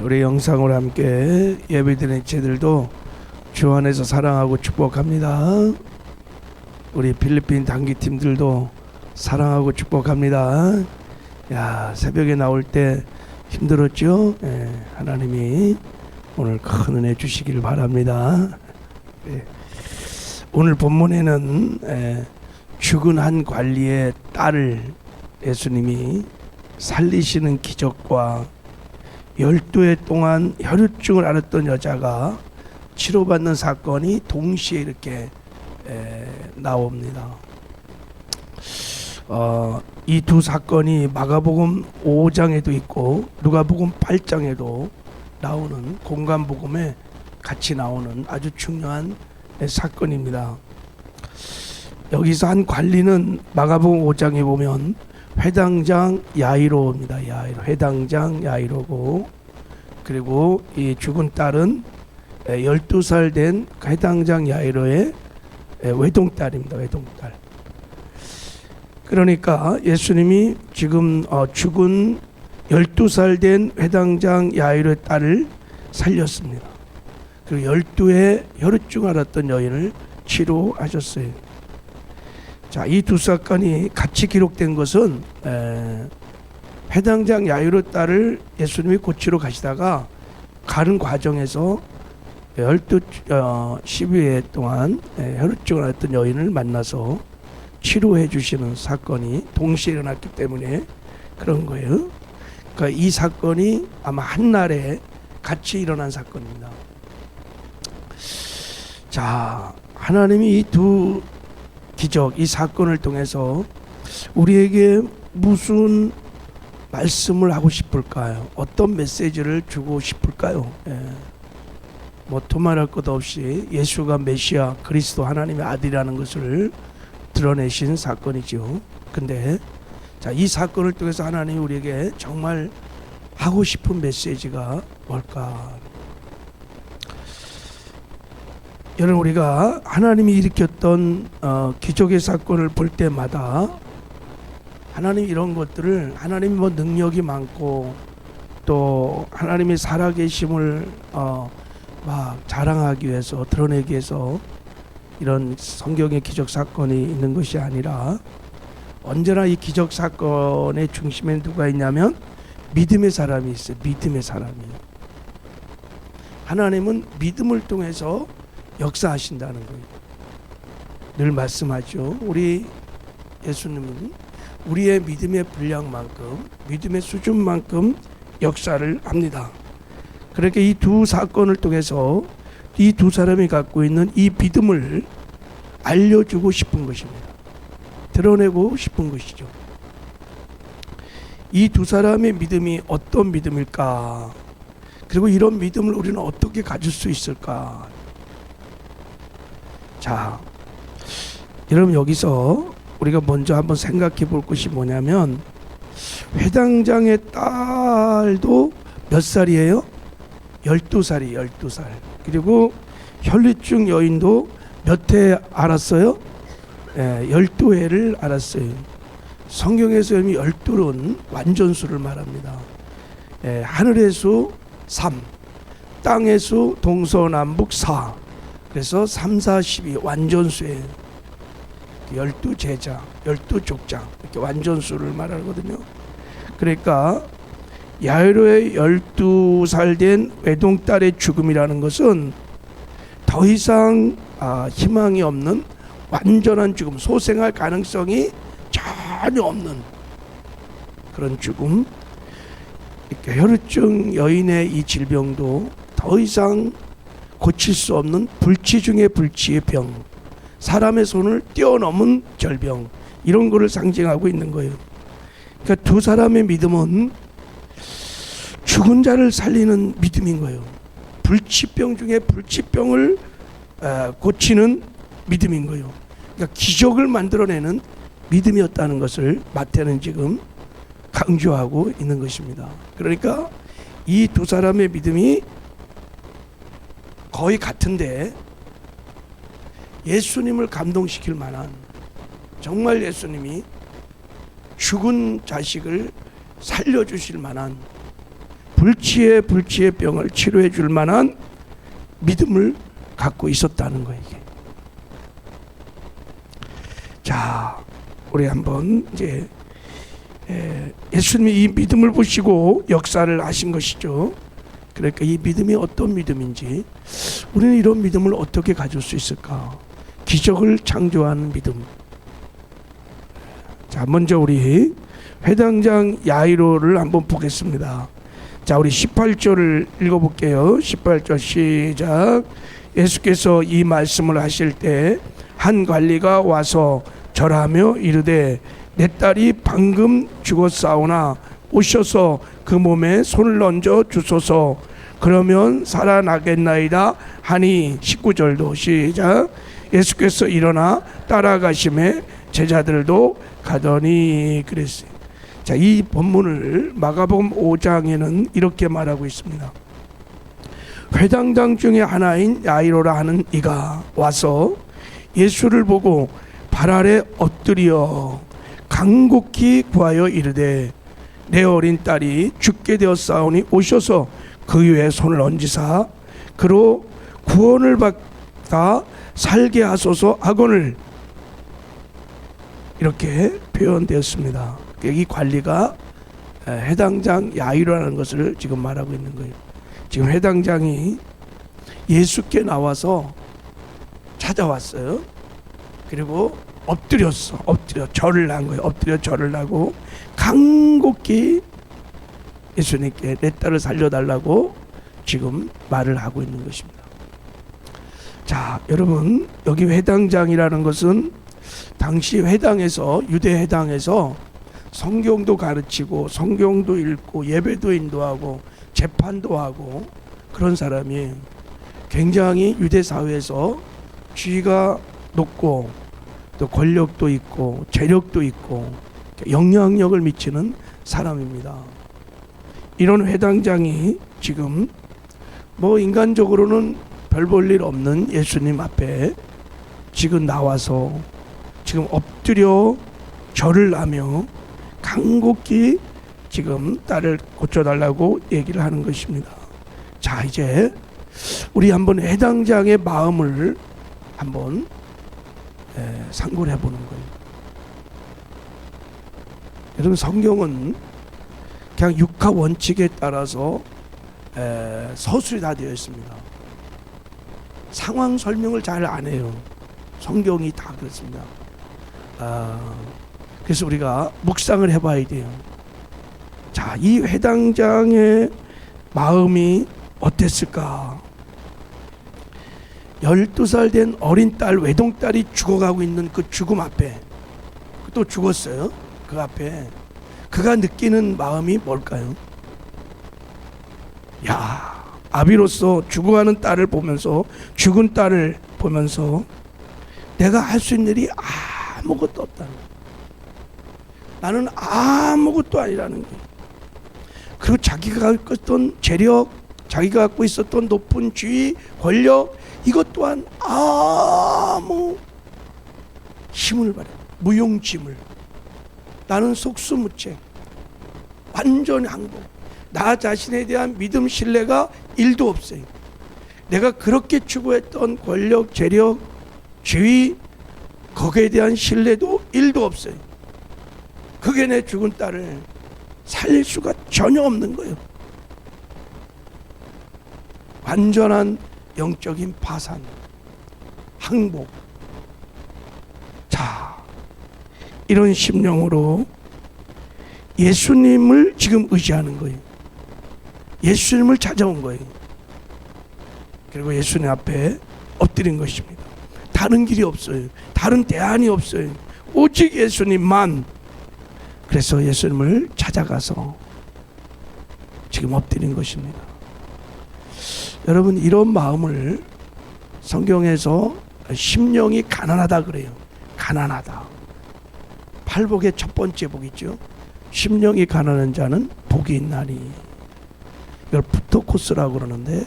우리 영상으로 함께 예배드리는 제들도 주 안에서 사랑하고 축복합니다. 우리 필리핀 단기팀들도 사랑하고 축복합니다. 야, 새벽에 나올 때 힘들었죠? 하나님이 오늘 큰 은혜 주시길 바랍니다. 오늘 본문에는 죽은 한 관리의 딸을 예수님이 살리시는 기적과 12해 동안 혈루증을 앓았던 여자가 치료받는 사건이 동시에 이렇게 나옵니다. 이 두 사건이 마가복음 5장에도 있고 누가복음 8장에도 나오는 공간복음에 같이 나오는 아주 중요한 사건입니다. 여기서 한 관리는 마가복음 5장에 보면 회당장 야이로입니다. 야이로, 회당장 야이로고, 그리고 이 죽은 딸은 12살 된 회당장 야이로의 외동딸입니다. 외동딸. 그러니까 예수님이 지금 죽은 12살 된 회당장 야이로의 딸을 살렸습니다. 그리고 12해 혈루증 앓았던 여인을 치료하셨어요. 자, 이 두 사건이 같이 기록된 것은 회당장 야이로 딸을 예수님이 고치러 가시다가 가는 과정에서 12회 동안 혈루증을 앓았던 여인을 만나서 치료해 주시는 사건이 동시에 일어났기 때문에 그런 거예요. 그러니까 이 사건이 아마 한날에 같이 일어난 사건입니다. 자, 하나님이 이 두 기적, 이 사건을 통해서 우리에게 무슨 말씀을 하고 싶을까요? 어떤 메시지를 주고 싶을까요? 뭐 두말할 것 없이 예수가 메시아 그리스도 하나님의 아들이라는 것을 드러내신 사건이죠. 근데 자, 이 사건을 통해서 하나님이 우리에게 정말 하고 싶은 메시지가 뭘까? 여러분, 우리가 하나님이 일으켰던 기적의 사건을 볼 때마다 하나님 이런 것들을, 하나님이 뭐 능력이 많고 또 하나님의 살아계심을 막 자랑하기 위해서, 드러내기 위해서 이런 성경의 기적 사건이 있는 것이 아니라 언제나 이 기적 사건의 중심에 누가 있냐면 믿음의 사람이 있어요. 믿음의 사람이. 하나님은 믿음을 통해서 역사하신다는 거예요. 늘 말씀하죠. 우리 예수님은 우리의 믿음의 분량만큼, 믿음의 수준만큼 역사를 합니다. 그렇게 이 두 사건을 통해서 이 두 사람이 갖고 있는 이 믿음을 알려주고 싶은 것입니다. 드러내고 싶은 것이죠. 이 두 사람의 믿음이 어떤 믿음일까? 그리고 이런 믿음을 우리는 어떻게 가질 수 있을까? 자, 여러분, 여기서 우리가 먼저 한번 생각해 볼 것이 뭐냐면 회당장의 딸도 몇 살이에요? 12살이에요. 12살. 그리고 혈루증 여인도 몇 해 알았어요? 12회를 알았어요. 성경에서 이미 12는 완전수를 말합니다. 하늘의 수 3, 땅의 수 동서남북 4. 그래서 3, 4, 12 완전수예요. 12제자, 12족장 이렇게 완전수를 말하거든요. 그러니까 야이로의 12살 된 외동딸의 죽음이라는 것은 더 이상 희망이 없는 완전한 죽음, 소생할 가능성이 전혀 없는 그런 죽음. 이렇게 혈루증 여인의 이 질병도 더 이상 고칠 수 없는 불치 중의 불치의 병, 사람의 손을 뛰어넘은 절병, 이런 거를 상징하고 있는 거예요. 그러니까 두 사람의 믿음은 죽은 자를 살리는 믿음인 거예요. 불치병 중에 불치병을 고치는 믿음인 거예요. 그러니까 기적을 만들어내는 믿음이었다는 것을 마태는 지금 강조하고 있는 것입니다. 그러니까 이 두 사람의 믿음이 거의 같은데 예수님을 감동시킬 만한, 정말 예수님이 죽은 자식을 살려주실 만한 불치의 병을 치료해 줄 만한 믿음을 갖고 있었다는 거예요. 이게. 자, 우리 한번 이제 예수님이 이 믿음을 보시고 역사를 하신 것이죠. 그러니까 이 믿음이 어떤 믿음인지, 우리는 이런 믿음을 어떻게 가질 수 있을까? 기적을 창조하는 믿음. 자, 먼저 우리 회당장 야이로를 한번 보겠습니다. 자, 우리 18절을 읽어볼게요. 18절 시작. 예수께서 이 말씀을 하실 때 한 관리가 와서 절하며 이르되 내 딸이 방금 죽었사오나 오셔서 그 몸에 손을 얹어 주소서. 그러면 살아나겠나이다 하니 19절도 시작. 예수께서 일어나 따라가심에 제자들도 가더니 그랬어요. 자, 이 본문을 마가복음 5장에는 이렇게 말하고 있습니다. 회당장 중에 하나인 야이로라 하는 이가 와서 예수를 보고 발 아래 엎드려 간곡히 구하여 이르되 내 어린 딸이 죽게 되었사오니 오셔서 그 위에 손을 얹으사 그로 구원을 받아 살게 하소서 하거늘. 이렇게 표현되었습니다. 이 관리가 회당장 야이로라는 것을 지금 말하고 있는 거예요. 지금 회당장이 예수께 나와서 찾아왔어요. 그리고 엎드려 절을 한 거예요. 엎드려 절을 하고 간곡히 예수님께 내 딸을 살려달라고 지금 말을 하고 있는 것입니다. 자, 여러분, 여기 회당장이라는 것은 당시 회당에서, 유대 회당에서 성경도 가르치고 성경도 읽고 예배도 인도하고 재판도 하고 그런 사람이 굉장히 유대 사회에서 지위가 높고 또 권력도 있고 재력도 있고 영향력을 미치는 사람입니다. 이런 회당장이 지금 뭐 인간적으로는 별 볼 일 없는 예수님 앞에 지금 나와서 지금 엎드려 절을 하며 간곡히 지금 딸을 고쳐달라고 얘기를 하는 것입니다. 자, 이제 우리 한번 회당장의 마음을 한번 상고를 해보는 거예요. 여러분, 성경은 그냥 육하 원칙에 따라서 서술이 다 되어 있습니다. 상황 설명을 잘 안 해요. 성경이 다 그렇습니다. 그래서 우리가 묵상을 해봐야 돼요. 자, 이 회당장의 마음이 어땠을까? 12살 된 어린 딸, 외동딸이 죽어가고 있는 그 죽음 앞에, 또 죽었어요. 그 앞에 그가 느끼는 마음이 뭘까요? 야, 아비로서 죽어가는 딸을 보면서, 죽은 딸을 보면서 내가 할 수 있는 일이 아무것도 없다는 거예요. 나는 아무것도 아니라는 거예요. 그리고 자기가 갖고 있었던 재력, 자기가 갖고 있었던 높은 지위, 권력, 이것 또한 아무 힘을 발휘, 무용지물. 나는 속수무책, 완전 항복. 나 자신에 대한 믿음, 신뢰가 1도 없어요. 내가 그렇게 추구했던 권력, 재력, 지위, 거기에 대한 신뢰도 1도 없어요. 그게 내 죽은 딸을 살릴 수가 전혀 없는 거예요. 완전한 영적인 파산, 항복. 자, 이런 심령으로 예수님을 지금 의지하는 거예요. 예수님을 찾아온 거예요. 그리고 예수님 앞에 엎드린 것입니다. 다른 길이 없어요. 다른 대안이 없어요. 오직 예수님만. 그래서 예수님을 찾아가서 지금 엎드린 것입니다. 여러분, 이런 마음을 성경에서 심령이 가난하다 그래요. 가난하다. 팔복의 첫 번째 복이죠. 심령이 가난한 자는 복이 있나니. 이걸 푸토코스라고 그러는데,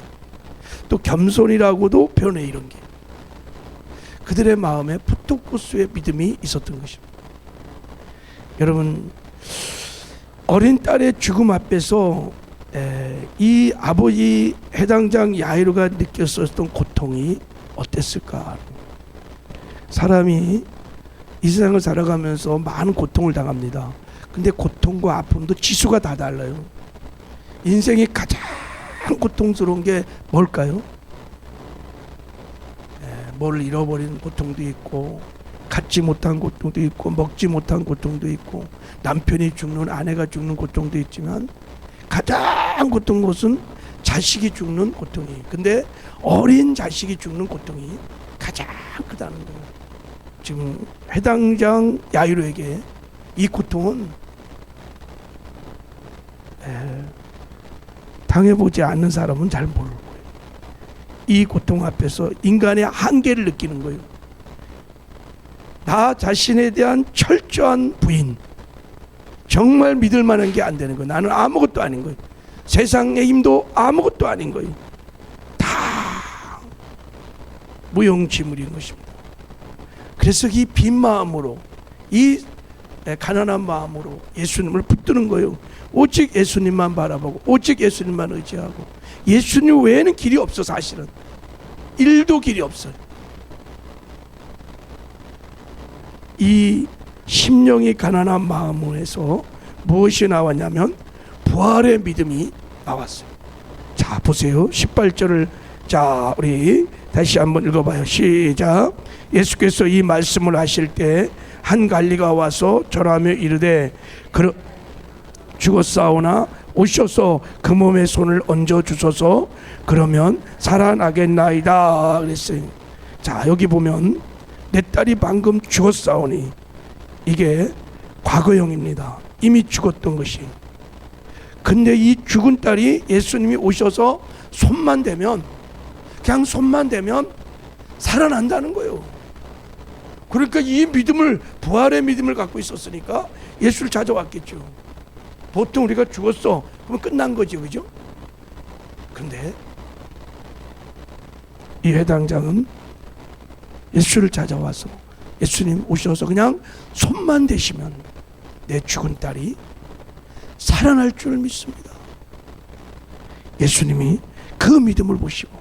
또 겸손이라고도 표현해. 이런 게 그들의 마음에 푸토코스의 믿음이 있었던 것입니다. 여러분, 어린 딸의 죽음 앞에서 이 아버지 해당장 야이로가 느꼈었던 고통이 어땠을까? 사람이 이 세상을 살아가면서 많은 고통을 당합니다. 근데 고통과 아픔도 지수가 다 달라요. 인생이 가장 고통스러운 게 뭘까요? 뭘 잃어버린 고통도 있고, 갖지 못한 고통도 있고, 먹지 못한 고통도 있고, 남편이 죽는, 아내가 죽는 고통도 있지만 가장 고통인 것은 자식이 죽는 고통이. 근데 어린 자식이 죽는 고통이 가장 크다는 거예요. 지금 해당장 야이로에게 이 고통은 당해보지 않는 사람은 잘 모를 거예요. 이 고통 앞에서 인간의 한계를 느끼는 거예요. 나 자신에 대한 철저한 부인, 정말 믿을 만한 게 안 되는 거예요. 나는 아무것도 아닌 거예요. 세상의 힘도 아무것도 아닌 거예요. 다 무용지물인 것입니다. 그래서 이 빈 마음으로, 이 가난한 마음으로 예수님을 붙드는 거예요. 오직 예수님만 바라보고, 오직 예수님만 의지하고, 예수님 외에는 길이 없어. 사실은 일도 길이 없어요. 이 심령이 가난한 마음에서 무엇이 나왔냐면 부활의 믿음이 나왔어요. 자, 보세요. 18절을 자, 우리 다시 한번 읽어봐요. 시작. 예수께서 이 말씀을 하실 때 한 관리가 와서 절하며 이르되 죽었사오나 오셔서 그 몸에 손을 얹어 주소서. 그러면 살아나겠나이다 그랬어요. 자, 여기 보면 내 딸이 방금 죽었사오니, 이게 과거형입니다. 이미 죽었던 것이. 근데 이 죽은 딸이 예수님이 오셔서 손만 대면, 그냥 손만 대면 살아난다는 거예요. 그러니까 이 믿음을, 부활의 믿음을 갖고 있었으니까 예수를 찾아왔겠죠. 보통 우리가 죽었어 그러면 끝난 거죠, 그죠? 근데 이 회당장은 예수를 찾아와서 예수님 오셔서 그냥 손만 대시면 내 죽은 딸이 살아날 줄 믿습니다. 예수님이 그 믿음을 보시고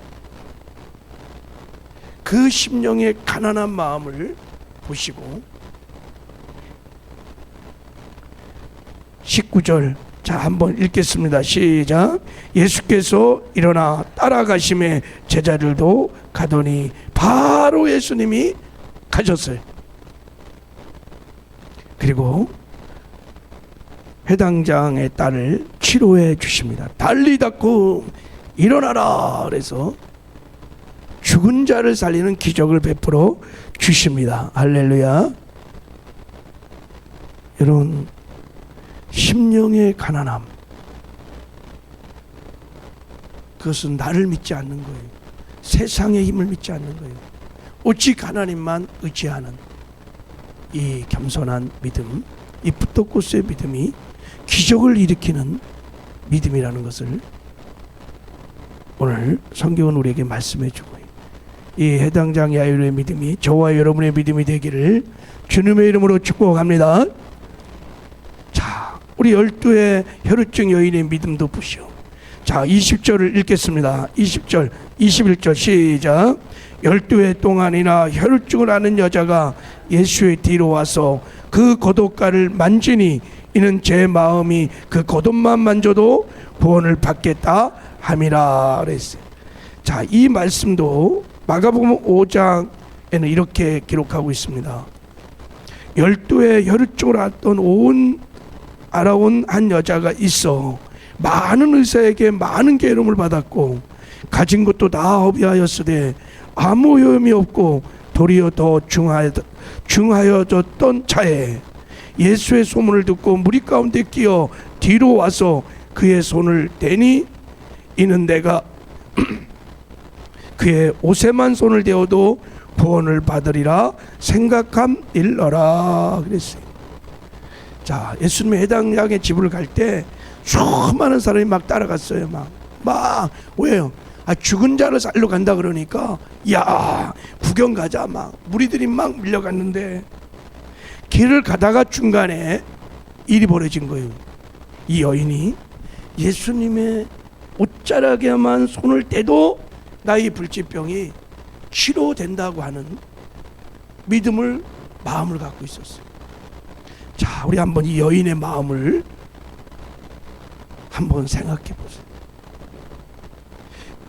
그 심령의 가난한 마음을 보시고 19절 자 한번 읽겠습니다. 시작. 예수께서 일어나 따라가심에 제자들도 가더니 바로 예수님이 가셨어요. 그리고 회당장의 딸을 치료해 주십니다. 달리다고 일어나라. 그래서 죽은 자를 살리는 기적을 베풀어 주십니다. 할렐루야. 여러분, 심령의 가난함, 그것은 나를 믿지 않는 거예요. 세상의 힘을 믿지 않는 거예요. 오직 하나님만 의지하는 이 겸손한 믿음, 이 푸토코스의 믿음이 기적을 일으키는 믿음이라는 것을 오늘 성경은 우리에게 말씀해 주고, 이 해당장 야이로의 믿음이 저와 여러분의 믿음이 되기를 주님의 이름으로 축복합니다. 자, 우리 12의 혈루증 여인의 믿음도 보시오. 자, 20절을 읽겠습니다. 20절, 21절 시작. 12해 동안이나 혈루증을 앓는 여자가 예수의 뒤로 와서 그 겉옷가를 만지니 이는 제 마음이 그 겉옷만 만져도 구원을 받겠다 함이라 그랬어요. 자, 이 말씀도 마가복음 5장에는 이렇게 기록하고 있습니다. 12해 혈루증을 앓던 알아온 한 여자가 있어 많은 의사에게 많은 괴로움을 받았고 가진 것도 다 허비하였으되 아무 요염이 없고 도리어 더 중하여졌던 차에 예수의 소문을 듣고 무리 가운데 끼어 뒤로 와서 그의 손을 대니 이는 내가 그의 옷에만 손을 대어도 구원을 받으리라 생각함일러라 그랬어요. 자, 예수님의 해당장의 집을 갈 때 수많은 사람이 막 따라갔어요. 막 왜요? 죽은 자를 살러 간다 그러니까 야 구경 가자 막 무리들이 막 밀려갔는데 길을 가다가 중간에 일이 벌어진 거예요. 이 여인이 예수님의 옷자락에만 손을 떼도 나의 불치병이 치료된다고 하는 믿음을, 마음을 갖고 있었어요. 자, 우리 한번 이 여인의 마음을 한번 생각해 보세요.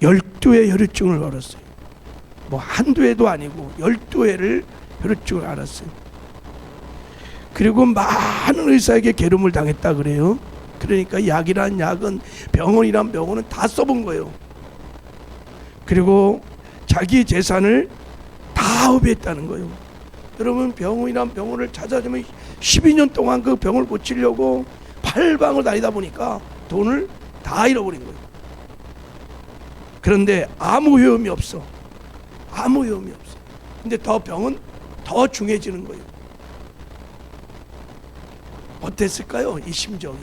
12회 혈루증을 앓았어요. 뭐 한두 회도 아니고 12회를 혈루증을 앓았어요. 그리고 많은 의사에게 괴로움을 당했다 그래요. 그러니까 약이란 약은, 병원이란 병원은 다 써본 거예요. 그리고 자기 재산을 다 허비했다는 거예요. 여러분, 병원이란 병원을 찾아주면 12년 동안 그 병을 고치려고 팔방을 다니다 보니까 돈을 다 잃어버린 거예요. 그런데 아무 효험이 없어. 아무 효험이 없어. 근데 더 병은 더 중해지는 거예요. 어땠을까요? 이 심정이.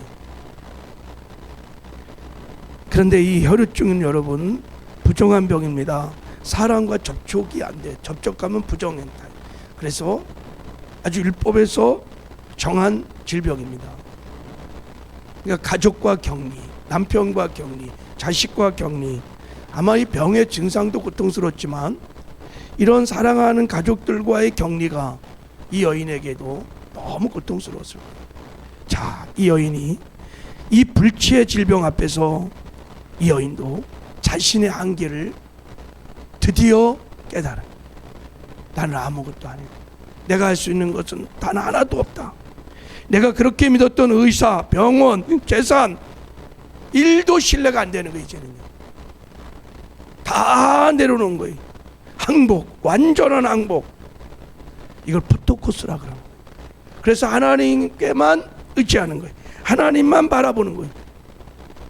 그런데 이 혈루증은 여러분 부정한 병입니다. 사람과 접촉이 안 돼. 접촉하면 부정행탈. 그래서 아주 율법에서 정한 질병입니다. 그러니까 가족과 격리, 남편과 격리, 자식과 격리. 아마 이 병의 증상도 고통스럽지만 이런 사랑하는 가족들과의 격리가 이 여인에게도 너무 고통스러웠을 거예요. 자, 이 여인이 이 불치의 질병 앞에서 이 여인도 자신의 한계를 드디어 깨달아. 나는 아무것도 아니고 내가 할 수 있는 것은 단 하나도 없다. 내가 그렇게 믿었던 의사, 병원, 재산, 일도 신뢰가 안 되는 거예요. 이제는요. 다 내려놓은 거예요. 항복, 완전한 항복. 이걸 푸토코스라 그러는 거예요. 그래서 하나님께만 의지하는 거예요. 하나님만 바라보는 거예요.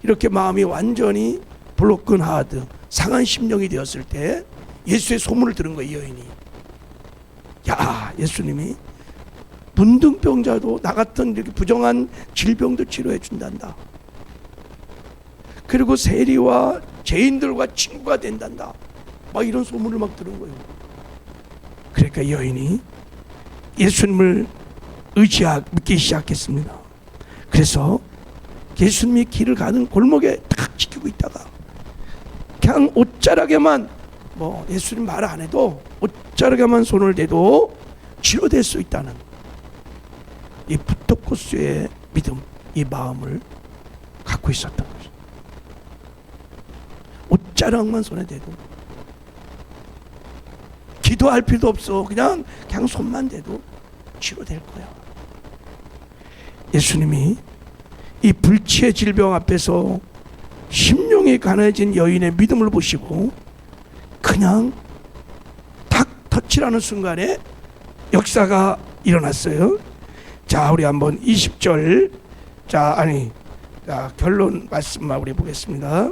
이렇게 마음이 완전히 브로큰 하드, 상한 심령이 되었을 때 예수의 소문을 들은 거예요. 이 여인이. 야, 예수님이 문둥병자도 나 같은 이렇게 부정한 질병도 치료해 준단다. 그리고 세리와 죄인들과 친구가 된단다. 막 이런 소문을 막 들은 거예요. 그러니까 이 여인이 예수님을 믿기 시작했습니다. 그래서 예수님이 길을 가는 골목에 딱 지키고 있다가 그냥 옷자락에만, 뭐 예수님 말 안 해도 옷자락에만 손을 대도 치료될 수 있다는 이 푸토코스의 믿음, 이 마음을 갖고 있었던 거죠. 옷자락만 손에 대도 기도할 필요도 없어. 그냥 손만 대도 치료될 거야. 예수님이 이 불치의 질병 앞에서 심령이 가난해진 여인의 믿음을 보시고 그냥 탁 터치라는 순간에 역사가 일어났어요. 자, 우리 한번 20절, 결론 말씀만 우리 보겠습니다.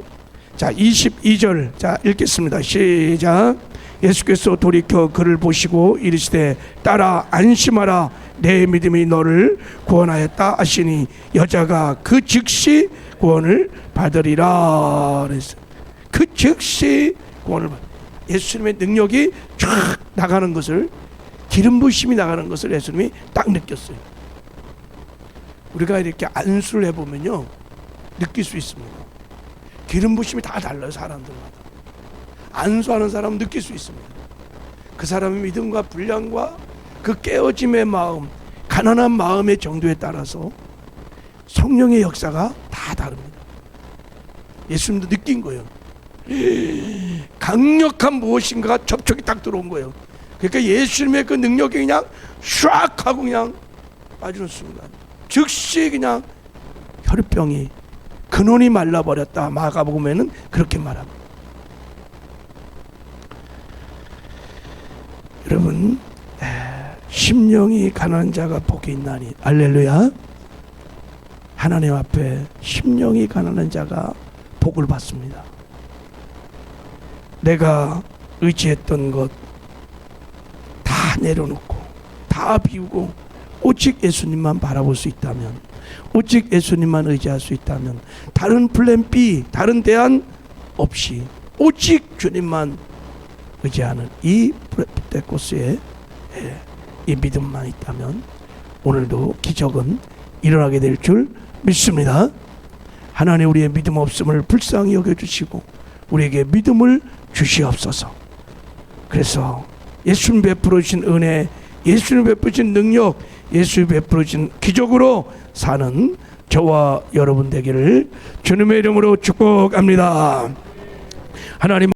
자, 22절, 자, 읽겠습니다. 시작. 예수께서 돌이켜 그를 보시고 이르시되 딸아 안심하라, 내 믿음이 너를 구원하였다 하시니 여자가 그 즉시 구원을 받으리라. 그래서 그 즉시 구원을 예수님의 능력이 쫙 나가는 것을, 기름 부심이 나가는 것을 예수님이 딱 느꼈어요. 우리가 이렇게 안수를 해보면요 느낄 수 있습니다. 기름 부심이 다 달라요. 사람들마다. 안수하는 사람은 느낄 수 있습니다. 그 사람의 믿음과 분량과 그 깨어짐의 마음, 가난한 마음의 정도에 따라서 성령의 역사가 다 다릅니다. 예수님도 느낀 거예요. 강력한 무엇인가가 접촉이 딱 들어온 거예요. 그러니까 예수님의 그 능력이 그냥 샥 하고 그냥 빠지는 순간 즉시 그냥 혈병이, 근원이 말라버렸다. 마가복음에는 그렇게 말합니다. 여러분, 심령이 가난한 자가 복이 있나니. 할렐루야. 하나님 앞에 심령이 가난한 자가 복을 받습니다. 내가 의지했던 것 다 내려놓고 다 비우고 오직 예수님만 바라볼 수 있다면, 오직 예수님만 의지할 수 있다면, 다른 플랜 B, 다른 대안 없이 오직 주님만 의지하는 이 푸토코스의 이 믿음만 있다면 오늘도 기적은 일어나게 될 줄 믿습니다. 하나님 우리의 믿음 없음을 불쌍히 여겨주시고 우리에게 믿음을 주시옵소서. 그래서 예수님 베풀어 주신 은혜, 예수님 베풀어 주신 능력, 예수님 베풀어 주신 기적으로 사는 저와 여러분 되기를 주님의 이름으로 축복합니다. 하나님